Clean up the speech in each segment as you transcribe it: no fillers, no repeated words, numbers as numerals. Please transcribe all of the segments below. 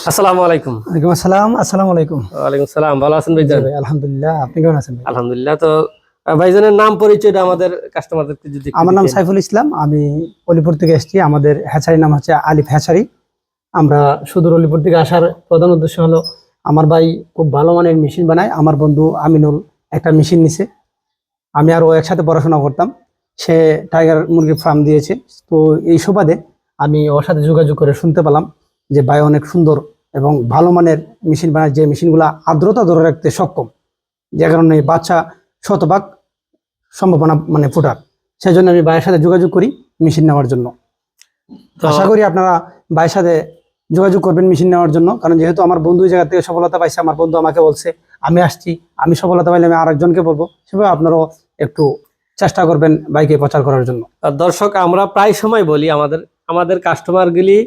আসসালামু আলাইকুম। ওয়ালাইকুম আসসালাম। আসসালামু আলাইকুম। ওয়ালাইকুম সালাম। ভালো আছেন ভাইজান? ভাই আলহামদুলিল্লাহ। আপনি কেমন আছেন ভাই? আলহামদুলিল্লাহ। তো ভাইজানের নাম পরিচয়টা আমাদের কাস্টমারদেরকে যদি একটু আমার নাম দিতেন। সাইফুল ইসলাম। আমি অলিপুর থেকে এসেছি। আমাদের হ্যাচারির নাম হচ্ছে আলিফ হ্যাচারি। আমরা সুদূর অলিপুর থেকে আসার প্রধান উদ্দেশ্য হলো আমার ভাই খুব ভালো মানের মেশিন বানায়। আমার বন্ধু আমিনুল একটা মেশিন নিছে। আমি আর ও একসাথে পড়াশোনা করতাম। সে টাইগার মুরগির ফার্ম দিয়েছে। তো এই সুবাদে আমি ওর সাথে যোগাযোগ করে শুনতে পেলাম যে ভাই অনেক সুন্দর এবং ভালো মানের মেশিন বানায়, যে মেশিনগুলো আর্দ্রতা ধরে রাখতে সক্ষম, যে কারণে বাচ্চা শতভাগ সম্ভাবনা মানে ফুটার। সেই জন্য আমি ভাইয়ের সাথে যোগাযোগ করি মেশিন নেওয়ার জন্য। তো আশা করি আপনারা ভাইয়ের সাথে যোগাযোগ করবেন মেশিন নেওয়ার জন্য, কারণ যেহেতু আমার বন্ধু ওই জায়গা থেকে সফলতা পাইছে, আমার বন্ধু আমাকে বলছে আমি আসছি, আমি সফলতা পাইলে আমি আরেকজনকে বলবো, সেভাবে আপনারাও একটু চেষ্টা করবেন বাইকে প্রচার করার জন্য। দর্শক, আমরা প্রায় সময় বলি আমাদের কাস্টমারগুলি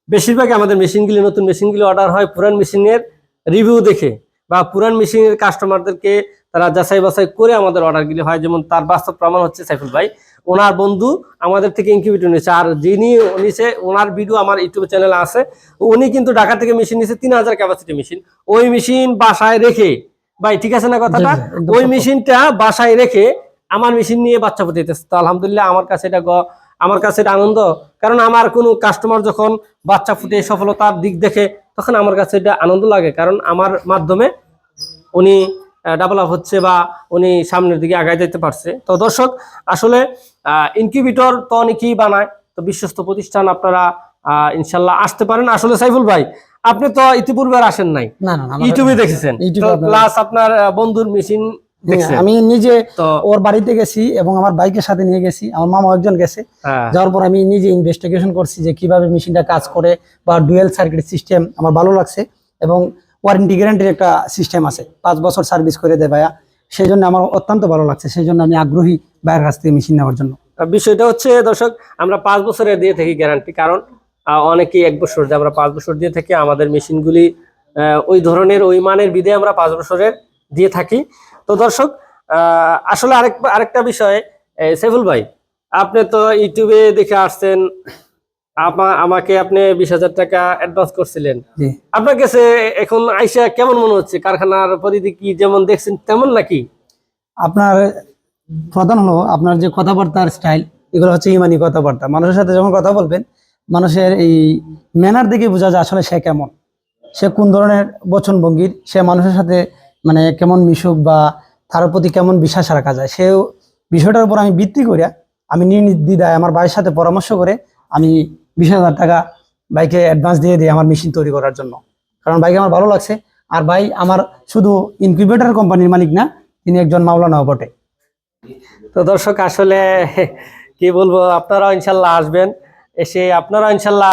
বেশিরভাগ আমাদের মেশিনগুলি, নতুন মেশিনগুলি অর্ডার হয় পুরান মেশিনের রিভিউ দেখে বা পুরান মেশিনের কাস্টমারদেরকে তারা যাচাই বাছাই করে আমাদের অর্ডারগুলি হয়। যেমন তার বাস্তব প্রমাণ হচ্ছে সাইফুল ভাই, ওনার বন্ধু আমাদের থেকে ইনকিউবেটর নিয়েছে, আর যিনি নিছে ওনার ভিডিও আমার ইউটিউব চ্যানেলে আছে। উনি কিন্তু ঢাকা থেকে মেশিন নিয়েছে 3000 ক্যাপাসিটি মেশিন। ওই মেশিন বাসায় রেখে, ভাই ঠিক আছে না কথাটা, ওই মেশিনটা বাসায় রেখে আমার মেশিন নিয়ে বাচ্চা ফুটাইতেছে। তো আলহামদুলিল্লাহ আমার কাছে এটা আনন্দ, কারণ আমার কোনো কাস্টমার যখন বাচ্চা ফুটে সফলতার দিক দেখে তখন আমার কাছে এটা আনন্দ লাগে, কারণ আমার মাধ্যমে উনি ডেভেলপ হচ্ছে বা উনি সামনের দিকে আগায় যেতে পারছে। তো দর্শক, আসলে ইনকিউবেটর তো অনেকেই বানায়, তো বিশ্বস্ত প্রতিষ্ঠান আপনারা ইনশাল্লাহ আসতে পারেন। আসলে সাইফুল ভাই, আপনি তো ইতিপূর্বে আর আসেন নাই, না ইউটিউবে দেখেছেন, প্লাস আপনার বন্ধুর মেশিন দেখছেন। আমি নিজে ওর বাড়িতে গেছি এবং আমার বাইকের সাথে নিয়ে গেছি, আমার মামা একজন গেছে। যাওয়ার পর আমি নিজে ইনভেস্টিগেশন করছি যে কিভাবে মেশিনটা কাজ করে, বা ডুয়েল সার্কিট সিস্টেম আমার ভালো লাগছে, এবং ওয়ারেন্টি গ্যারান্টির একটা সিস্টেম আছে, 5 বছর সার্ভিস করে দেয় ভাইয়া। সেই জন্য আমার অত্যন্ত ভালো লাগছে, সেই জন্য আমি আগ্রহী ভাইয়ের কাছ থেকে মেশিন নেওয়ার জন্য। বিষয়টা হচ্ছে দর্শক, আমরা 5 বছরের দিয়ে থাকি গ্যারান্টি, কারণ অনেকেই 1 বছর দিয়ে, আমরা 5 বছর দিয়ে থাকি। আমাদের মেশিনগুলি ওই ধরনের ওই মানের বিধে আমরা 5 বছরের দিয়ে থাকি। তো দর্শক, আসলে আরেকটা বিষয়, সাইফুল ভাই, আপনি তো ইউটিউবে দেখে আসছেন, আমাকে আপনি 20,000 টাকা অ্যাডভান্স করছিলেন। আপনার কাছে এখন আইসা কেমন মনে হচ্ছে? কারখানার পরিধি কি যেমন দেখছেন তেমন নাকি? আপনার প্রধান হলো আপনার যে কথাবার্তার স্টাইল, এগুলো হচ্ছে ইমানি কথাবার্তা। মানুষের সাথে যখন কথা বলবেন, মানুষের এই ম্যানার দেখে বোঝা যায় আসলে সে কেমন, সে কোন ধরনের বচন ভঙ্গির, সে মানুষের সাথে মানে কেমন মিশুক বা তার প্রতি কেমন বিশ্বাস রাখা যায়। সে বিষয়টার উপর আমি ভিত্তি করিয়া আমি নির্দ্বিধায় আমার ভাইয়ের সাথে পরামর্শ করে আমি 20,000 টাকা বাইকে অ্যাডভান্স দিয়ে দিই আমার মেশিন তৈরি করার জন্য, কারণ বাইকে আমার ভালো লাগছে। আর ভাই আমার শুধু ইনকিউবেটর কোম্পানির মালিক না, তিনি একজন মাওলানাও বটে। তো দর্শক, আসলে কি বলবো, আপনারাও ইনশাল্লাহ আসবেন, এসে আপনারা ইনশাল্লাহ